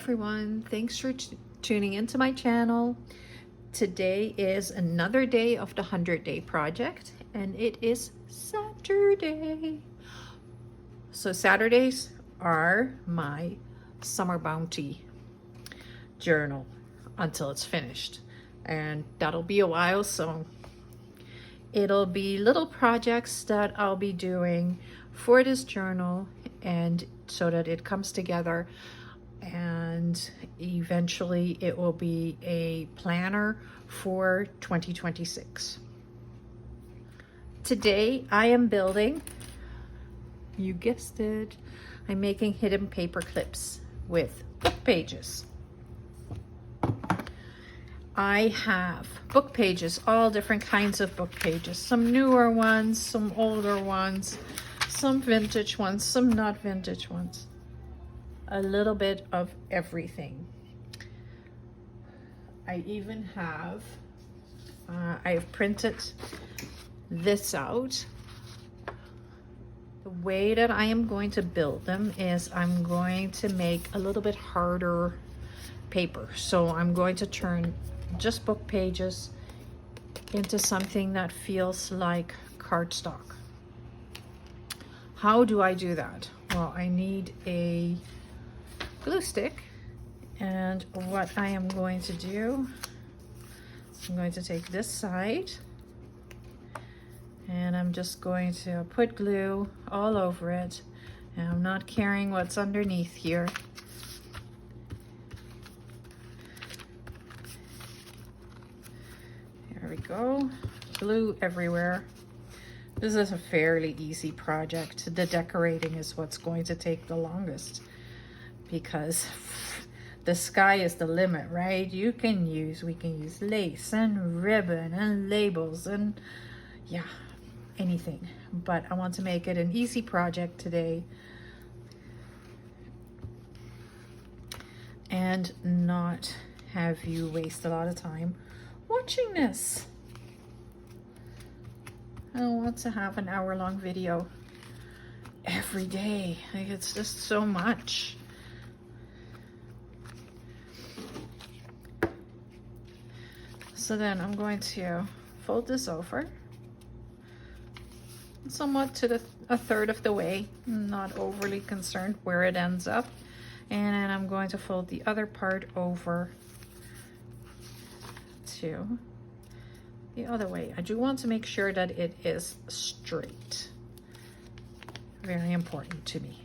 everyone, thanks for tuning into my channel. Today is another day of the 100-day project and it is Saturday. So Saturdays are my summer bounty journal until it's finished, and that'll be a while, so it'll be little projects that I'll be doing for this journal and so that it comes together, and eventually it will be a planner for 2026. Today I am building, you guessed it, I'm making hidden paper clips with book pages. I have book pages, all different kinds of book pages, some newer ones, some older ones, some vintage ones, some not vintage ones. A little bit of everything. I even have, I've printed this out. The way that I am going to build them is I'm going to make a little bit harder paper. So I'm going to turn just book pages into something that feels like cardstock. How do I do that? Well, I need a glue stick, and what I am going to do, I'm going to take this side and I'm just going to put glue all over it, and I'm not caring what's underneath here. There we go, glue everywhere. This is a fairly easy project. The decorating is what's going to take the longest, because the sky is the limit, right? We can use lace and ribbon and labels and yeah, anything. But I want to make it an easy project today and not have you waste a lot of time watching this. I don't want to have an hour-long video every day. Like, it's just so much. So then I'm going to fold this over somewhat to a third of the way. I'm not overly concerned where it ends up. And then I'm going to fold the other part over to the other way. I do want to make sure that it is straight. Very important to me.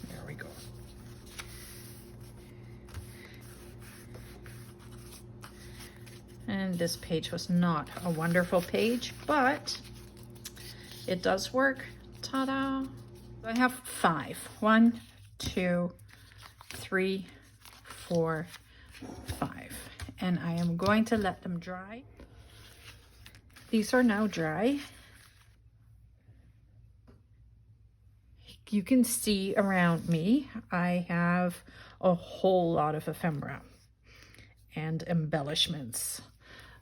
There we go. And this page was not a wonderful page, but it does work. Ta-da! I have 5. 1, 2, 3, 4, 5. And I am going to let them dry. These are now dry. You can see around me, I have a whole lot of ephemera and embellishments.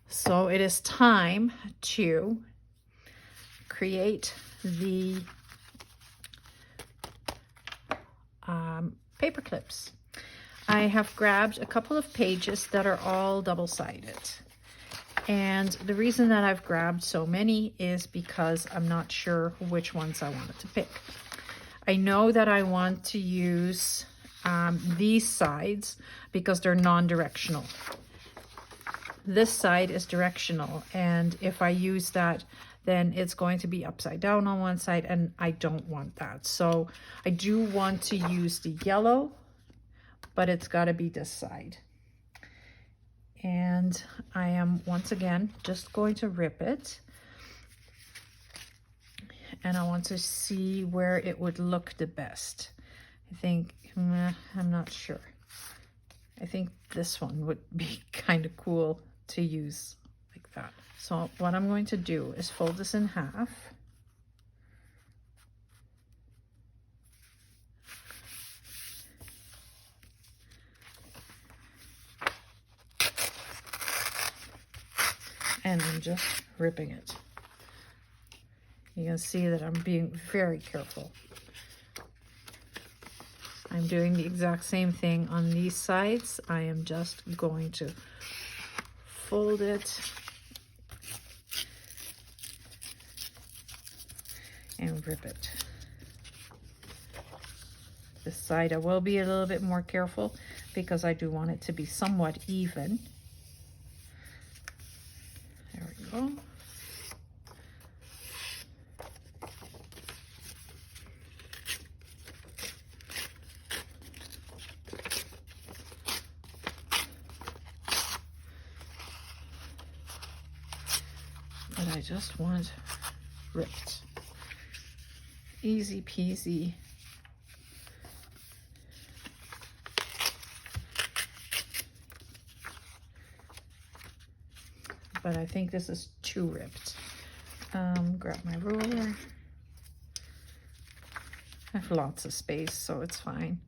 So it is time to create the paper clips. I have grabbed a couple of pages that are all double-sided. And the reason that I've grabbed so many is because I'm not sure which ones I wanted to pick. I know that I want to use these sides because they're non-directional. This side is directional, and if I use that, then it's going to be upside down on one side, and I don't want that. So I do want to use the yellow, but it's got to be this side. And I am once again just going to rip it, and I want to see where it would look the best. I think, I'm not sure. I think this one would be kind of cool to use like that. So what I'm going to do is fold this in half. And I'm just ripping it. You can see that I'm being very careful. I'm doing the exact same thing on these sides. I am just going to fold it and rip it. This side I will be a little bit more careful because I do want it to be somewhat even. There we go. But I just want ripped. Easy peasy. But I think this is too ripped. Grab my ruler. I have lots of space, so it's fine.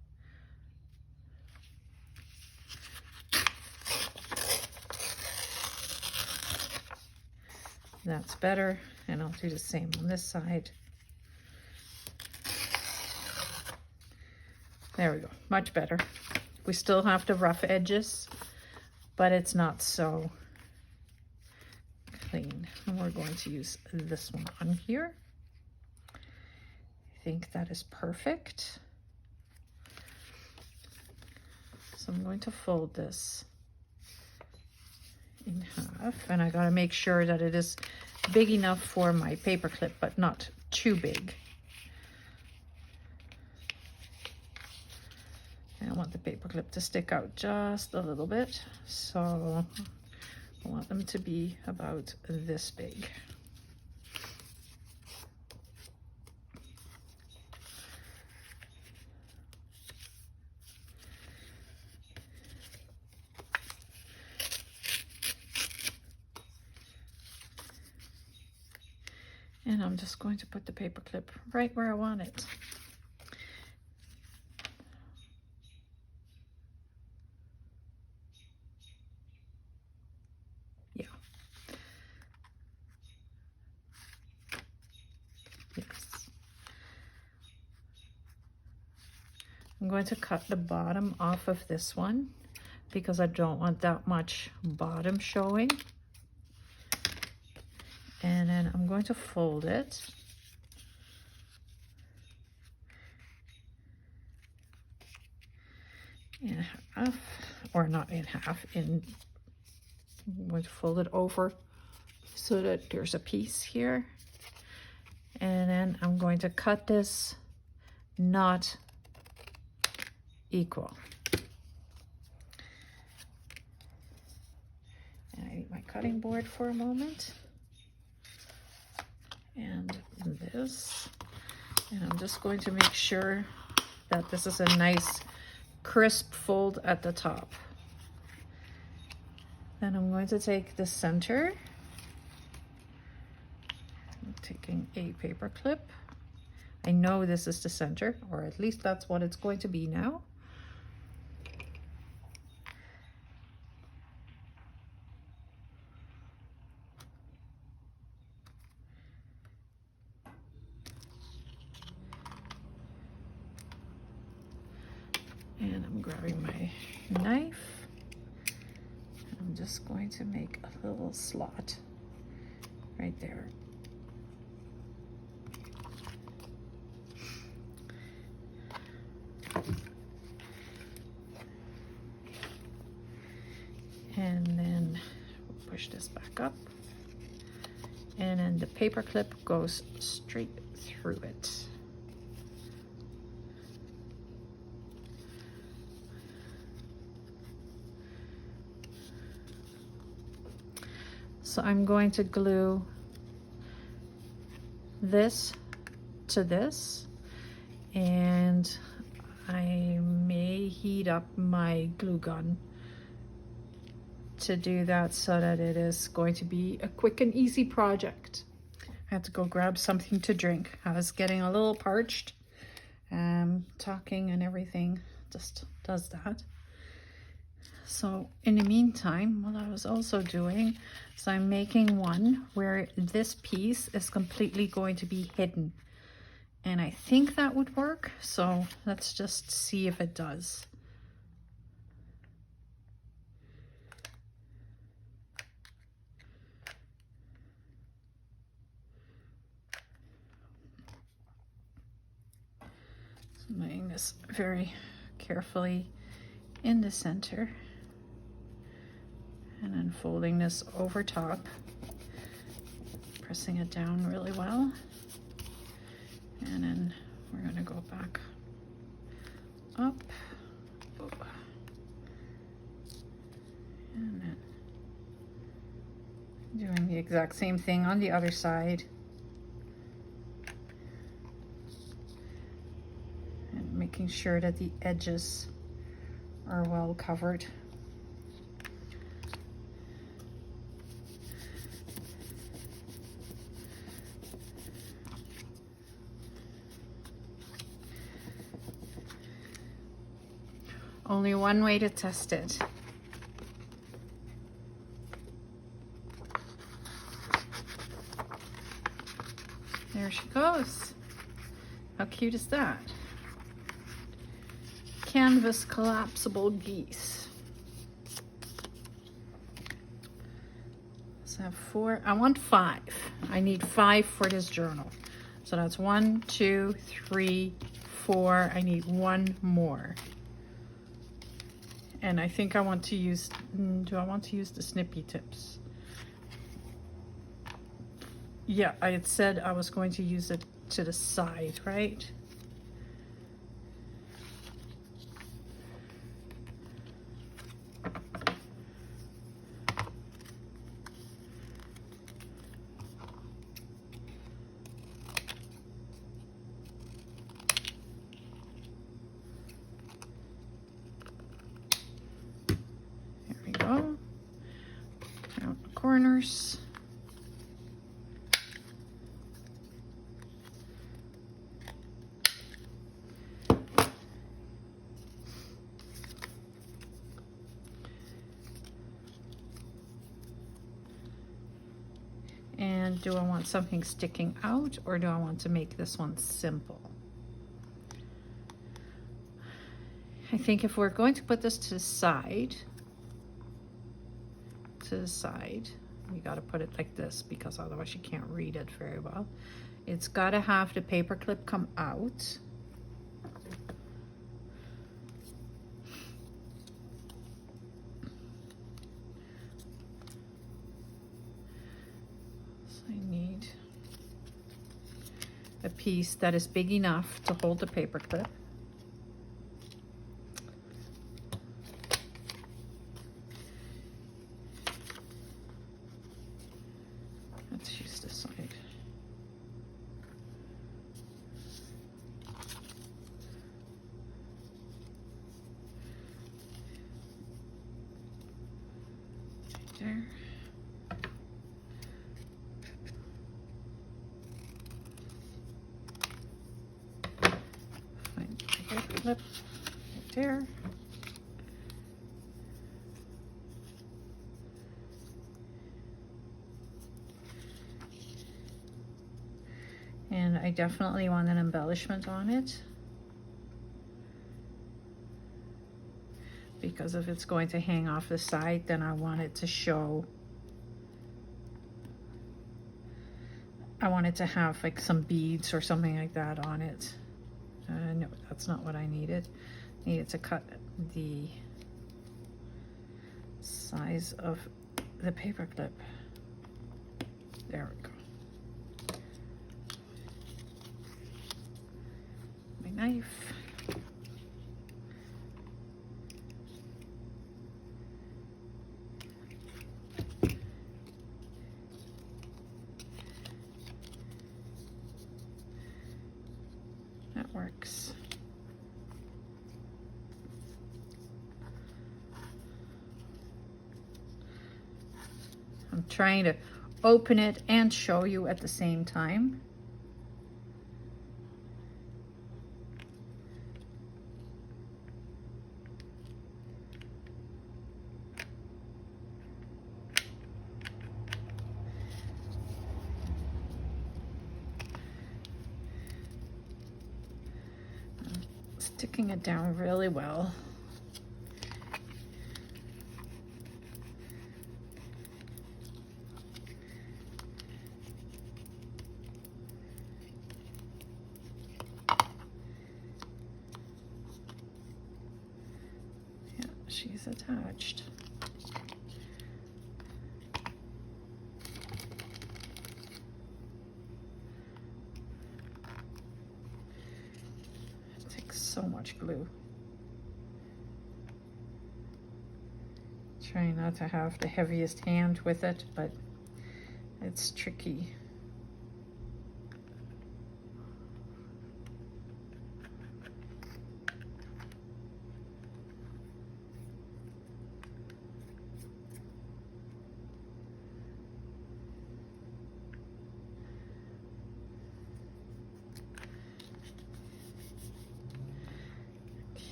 That's better, and I'll do the same on this side. There we go, much better. We still have the rough edges, but it's not so clean. And we're going to use this one on here. I think that is perfect. So I'm going to fold this in half, and I gotta make sure that it is big enough for my paper clip, but not too big. And I want the paper clip to stick out just a little bit, so I want them to be about this big. And I'm just going to put the paper clip right where I want it. Yeah. Yes. I'm going to cut the bottom off of this one because I don't want that much bottom showing. And then I'm going to fold it. In half, or not in half, I'm going to fold it over so that there's a piece here. And then I'm going to cut this not equal. And I need my cutting board for a moment. And this, and I'm just going to make sure that this is a nice crisp fold at the top. Then I'm going to take the center, I'm taking a paper clip. I know this is the center, or at least that's what it's going to be now. And I'm grabbing my knife. I'm just going to make a little slot right there. And then we'll push this back up. And then the paper clip goes straight through it. So I'm going to glue this to this, and I may heat up my glue gun to do that so that it is going to be a quick and easy project. I had to go grab something to drink. I was getting a little parched. Talking and everything just does that. So in the meantime, what I was also doing is I'm making one where this piece is completely going to be hidden. And I think that would work. So let's just see if it does. So I'm laying this very carefully in the center. And then folding this over top, pressing it down really well. And then we're going to go back up. And then doing the exact same thing on the other side. And making sure that the edges are well covered. Only one way to test it. There she goes. How cute is that? Canvas collapsible geese. So I have 4. I want 5. I need 5 for this journal. So that's 1, 2, 3, 4. I need 1 more. And I think I want to use, do I want to use the snippy tips? Yeah, I had said I was going to use it to the side, right? There we go. Count the corners. And do I want something sticking out, or do I want to make this one simple? I think if we're going to put this to the side, we got to put it like this because otherwise you can't read it very well. It's got to have the paper clip come out. A piece that is big enough to hold the paper clip. Let's use this side. Right there. Clip right there. And I definitely want an embellishment on it, because if it's going to hang off the side, then I want it to show, I want it to have like some beads or something like that on it. No, that's not what I needed. I needed to cut the size of the paper clip. There we go. My knife. That works. I'm trying to open it and show you at the same time. sticking it down really well. Yeah, she's attached. It takes so much glue. Trying not to have the heaviest hand with it, but it's tricky.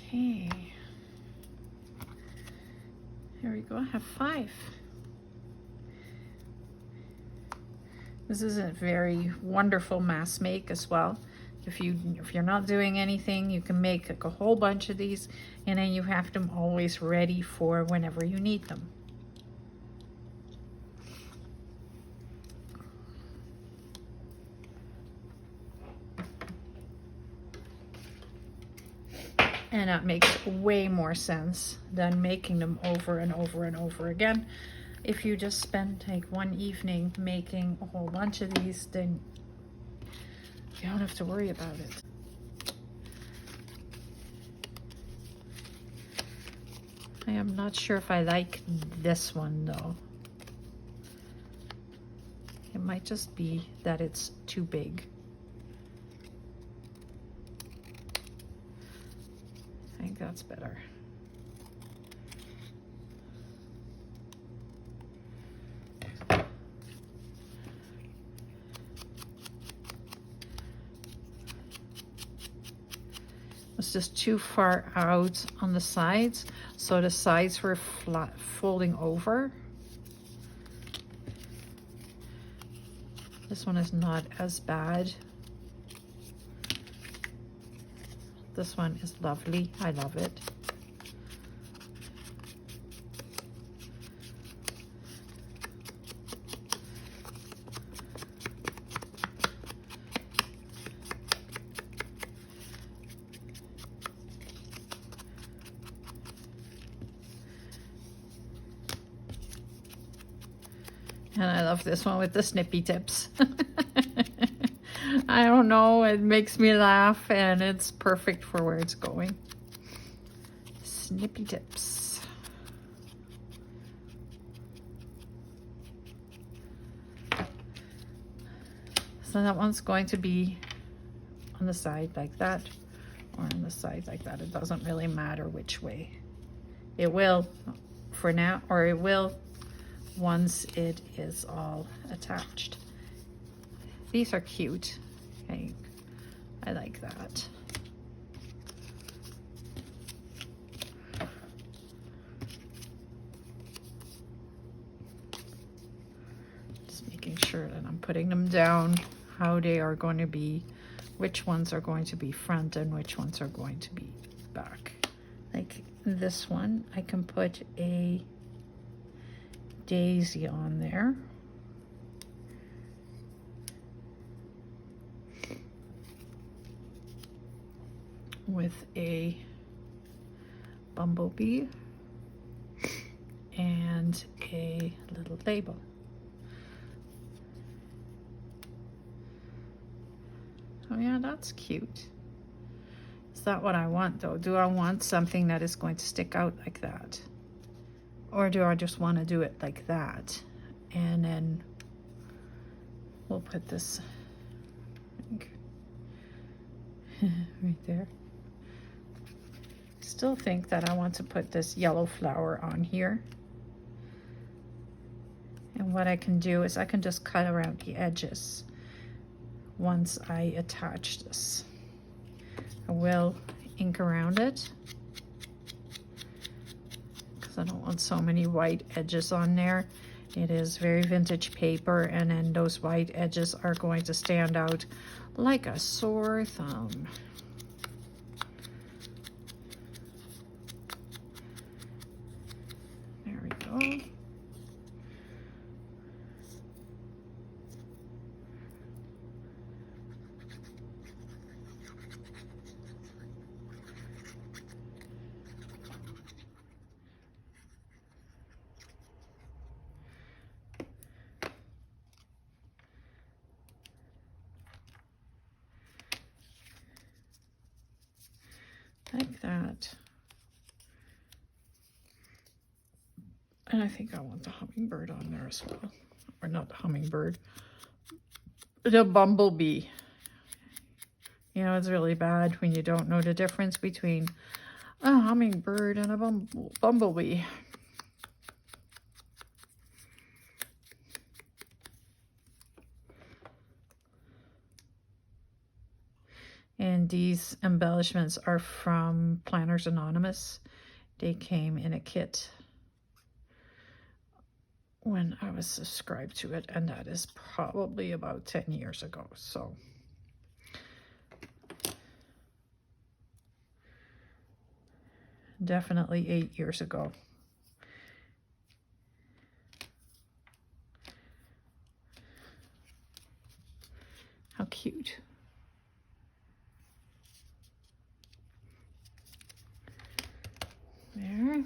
Okay. Here we go, I have 5. This is a very wonderful mass make as well. If you're not doing anything, you can make like a whole bunch of these, and then you have them always ready for whenever you need them. And that makes way more sense than making them over and over and over again. If you just spend like one evening making a whole bunch of these, then you don't have to worry about it. I am not sure if I like this one though. It might just be that it's too big. I think that's better. It's just too far out on the sides, so the sides were flat, folding over. This one is not as bad. This one is lovely. I love it. And I love this one with the snippy tips. I don't know, it makes me laugh and it's perfect for where it's going. Snippy tips. So that one's going to be on the side like that, or on the side like that. It doesn't really matter which way. It will for now, or it will once it is all attached. These are cute. I like that. Just making sure that I'm putting them down, how they are going to be, which ones are going to be front and which ones are going to be back. Like this one, I can put a daisy on there. With a bumblebee and a little label. Oh yeah, that's cute. Is that what I want though? Do I want something that is going to stick out like that? Or do I just want to do it like that? And then we'll put this right there. Still think that I want to put this yellow flower on here. And what I can do is I can just cut around the edges once I attach this. I will ink around it because I don't want so many white edges on there. It is very vintage paper, and then those white edges are going to stand out like a sore thumb. And I think I want the hummingbird on there as well. Or not the hummingbird, the bumblebee. You know, it's really bad when you don't know the difference between a hummingbird and a bumblebee. And these embellishments are from Planners Anonymous. They came in a kit when I was subscribed to it, and that is probably about 10 years ago. So definitely 8 years ago. How cute. There.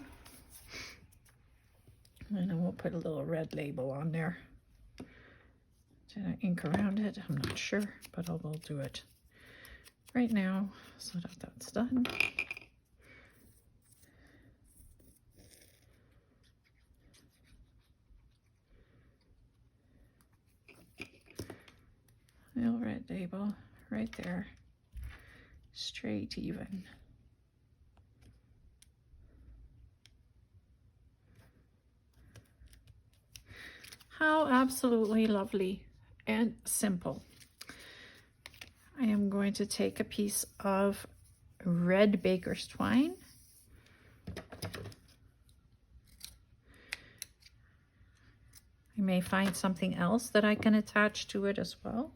And then we'll put a little red label on there. Did I ink around it? I'm not sure, but I will do it right now so that that's done. Little red label right there, straight even. How absolutely lovely and simple. I am going to take a piece of red baker's twine. I may find something else that I can attach to it as well,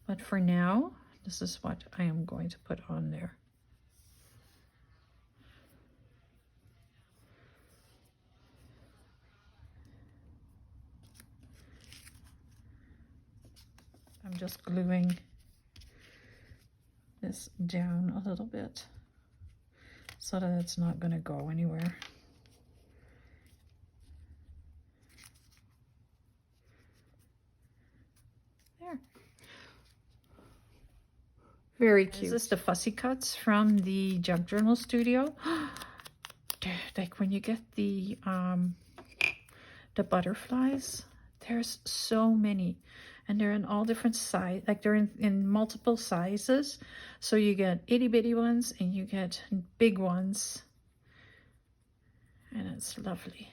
but for now, this is what I am going to put on there. I'm just gluing this down a little bit so that it's not going to go anywhere. There. Very cute. This is the fussy cuts from the Junk Journal Studio. Like when you get the butterflies, there's so many. And they're in all different sizes, like they're in multiple sizes. So you get itty bitty ones and you get big ones. And it's lovely.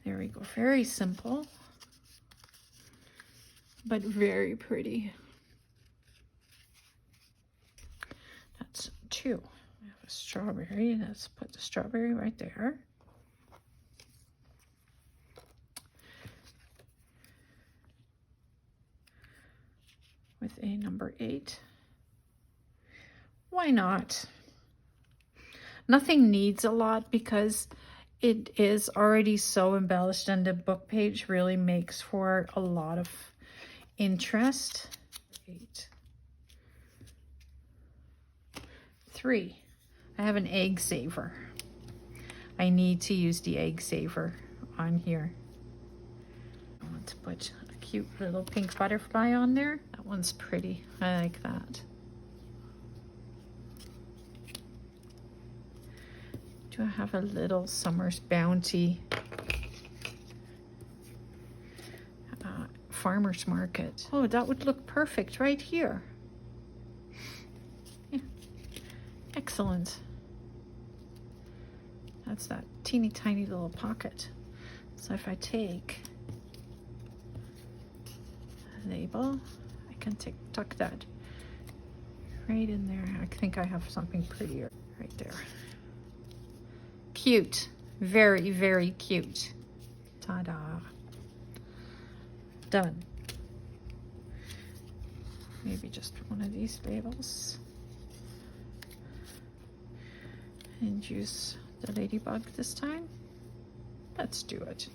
There we go. Very simple, but very pretty. That's 2. Strawberry. Let's put the strawberry right there. With a number 8. Why not? Nothing needs a lot because it is already so embellished, and the book page really makes for a lot of interest. 8. 3. I have an egg saver. I need to use the egg saver on here. I want to put a cute little pink butterfly on there. That one's pretty. I like that. Do I have a little Summer's Bounty farmer's market? Oh, that would look perfect right here. Yeah. Excellent. That's that teeny tiny little pocket. So if I take a label, I can tuck that right in there. I think I have something prettier right there. Cute. Very, very cute. Ta-da. Done. Maybe just one of these labels. And use the ladybug this time. Let's do it.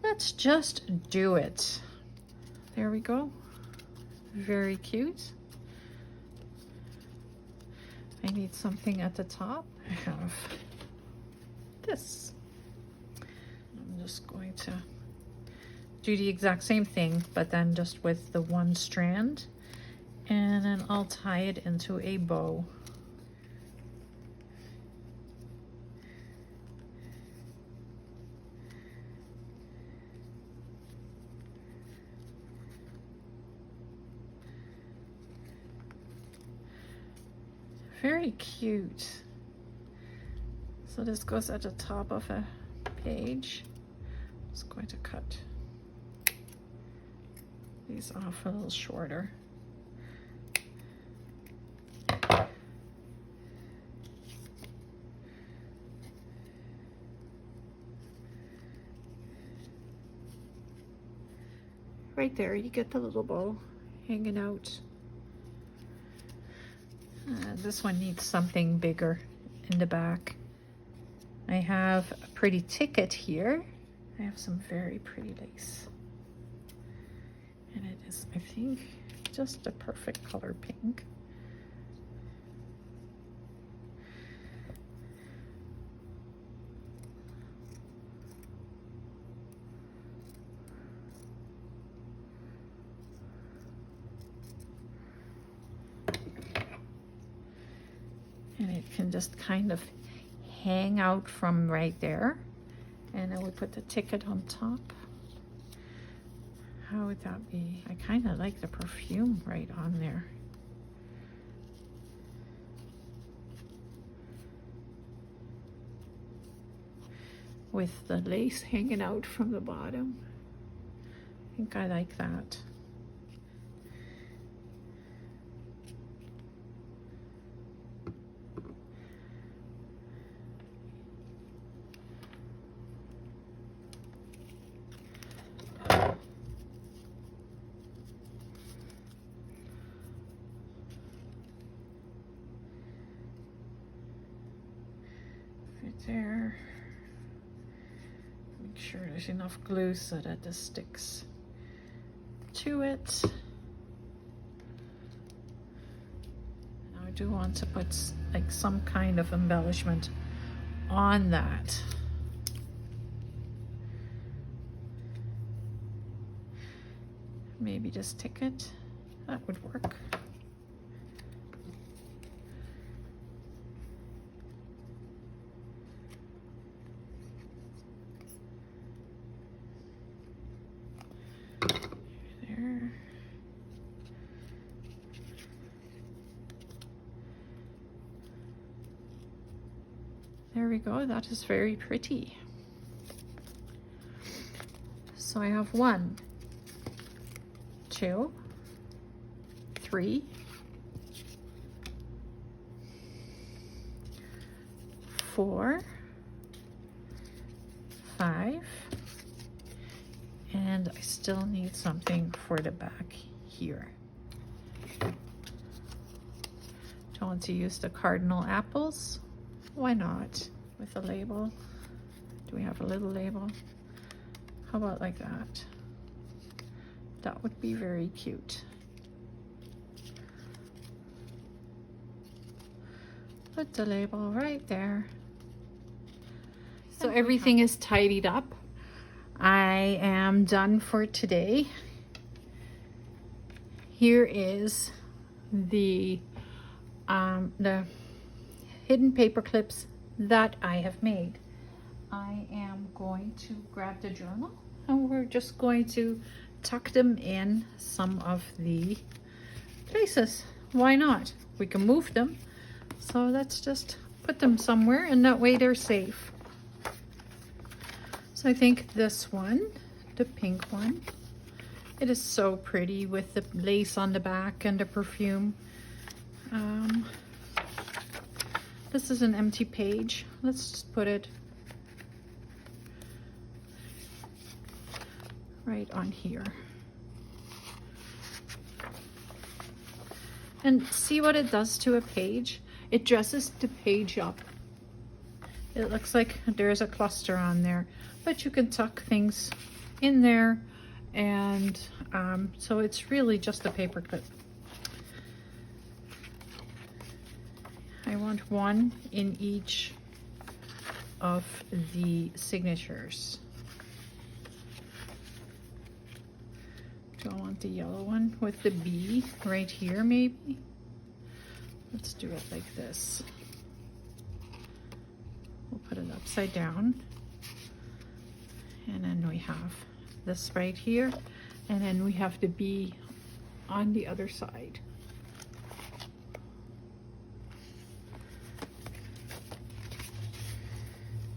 Let's just do it. There we go. Very cute. I need something at the top. I have this. I'm just going to do the exact same thing, but then just with the one strand And then I'll tie it into a bow. Very cute. So this goes at the top of a page. I'm just going to cut these off a little shorter. Right there, you get the little bow hanging out. This one needs something bigger in the back. I have a pretty ticket here. I have some very pretty lace. And it is, I think, just a perfect color pink. And it can just kind of hang out from right there. And then we put the ticket on top. How would that be? I kind of like the perfume right on there. With the lace hanging out from the bottom. I think I like that. There. Make sure there's enough glue so that this sticks to it. Now I do want to put like some kind of embellishment on that. Maybe this ticket, that would work. There we go, that is very pretty. So I have 1, 2, 3, 4, 5, and I still need something for the back here. Don't want to use the cardinal apples. Why not? With a label. Do we have a little label? How about like that? That would be very cute. Put the label right there. So everything is tidied up. I am done for today. Here is the hidden paper clips that I have made. I am going to grab the journal and we're just going to tuck them in some of the places. Why not? We can move them. So let's just put them somewhere and that way they're safe. So I think this one, the pink one, it is so pretty with the lace on the back and the perfume. This is an empty page. Let's just put it right on here. And see what it does to a page? It dresses the page up. It looks like there's a cluster on there, but you can tuck things in there. And so it's really just a paper clip. I want one in each of the signatures. Do I want want the yellow one with the bee right here, maybe. Let's do it like this. We'll put it upside down. And then we have this right here. And then we have the bee on the other side.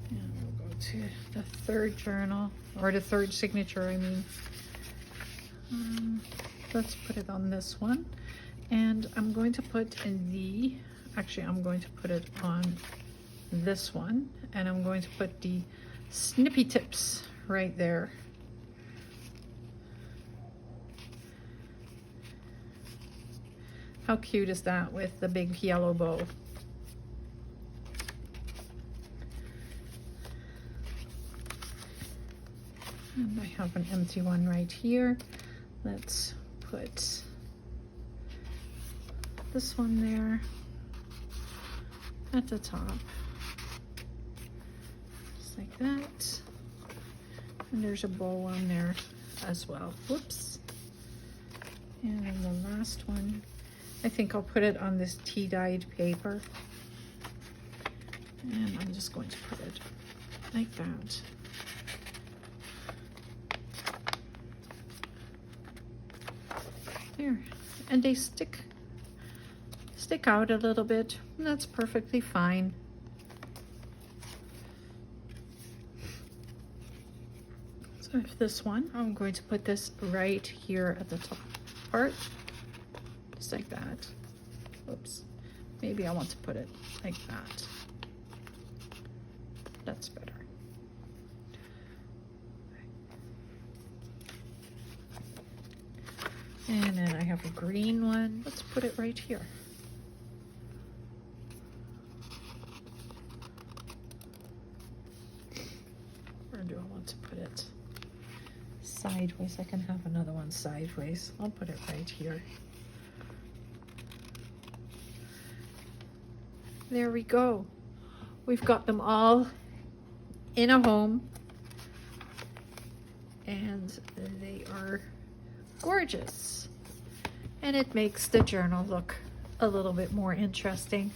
And we'll go to the third journal, or the third signature, I mean. Let's put it on this one. And I'm going to put in the, actually I'm going to put it on this one. And I'm going to put the snippy tips right there. How cute is that with the big yellow bow? And I have an empty one right here. Let's put this one there at the top, just like that. And there's a bow on there as well. Whoops. And then the last one, I think I'll put it on this tea-dyed paper. And I'm just going to put it like that. There. And they stick out a little bit. And that's perfectly fine. So if this one, I'm going to put this right here at the top part. Just like that. Oops. Maybe I want to put it like that. That's better. And then I have a green one. Let's put it right here. Or do I want to put it sideways? I can have another one sideways. I'll put it right here. There we go. We've got them all in a home. And they are gorgeous. And it makes the journal look a little bit more interesting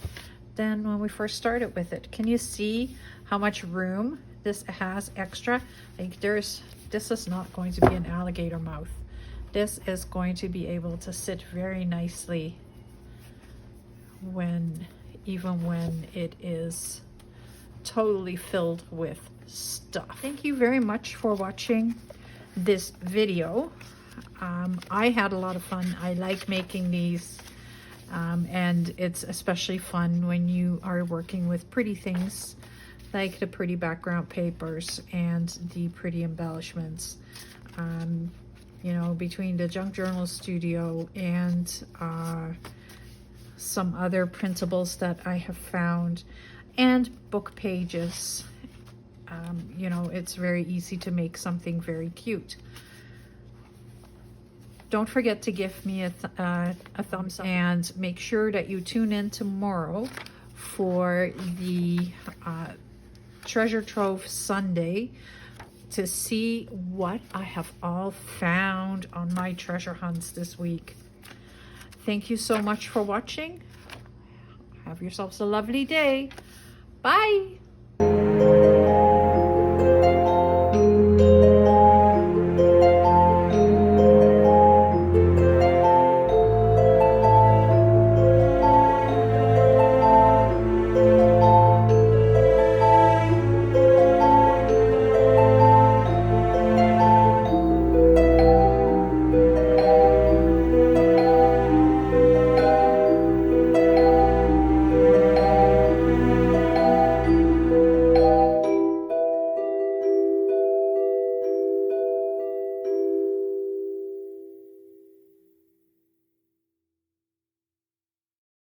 than when we first started with it. Can you see how much room this has extra? Like this is not going to be an alligator mouth. This is going to be able to sit very nicely even when it is totally filled with stuff. Thank you very much for watching this video. I had a lot of fun. I like making these, and it's especially fun when you are working with pretty things like the pretty background papers and the pretty embellishments. You know, between the Junk Journal Studio and some other printables that I have found and book pages, you know, it's very easy to make something very cute. Don't forget to give me a thumbs up and make sure that you tune in tomorrow for the Treasure Trove Sunday to see what I have all found on my treasure hunts this week. Thank you so much for watching. Have yourselves a lovely day. Bye.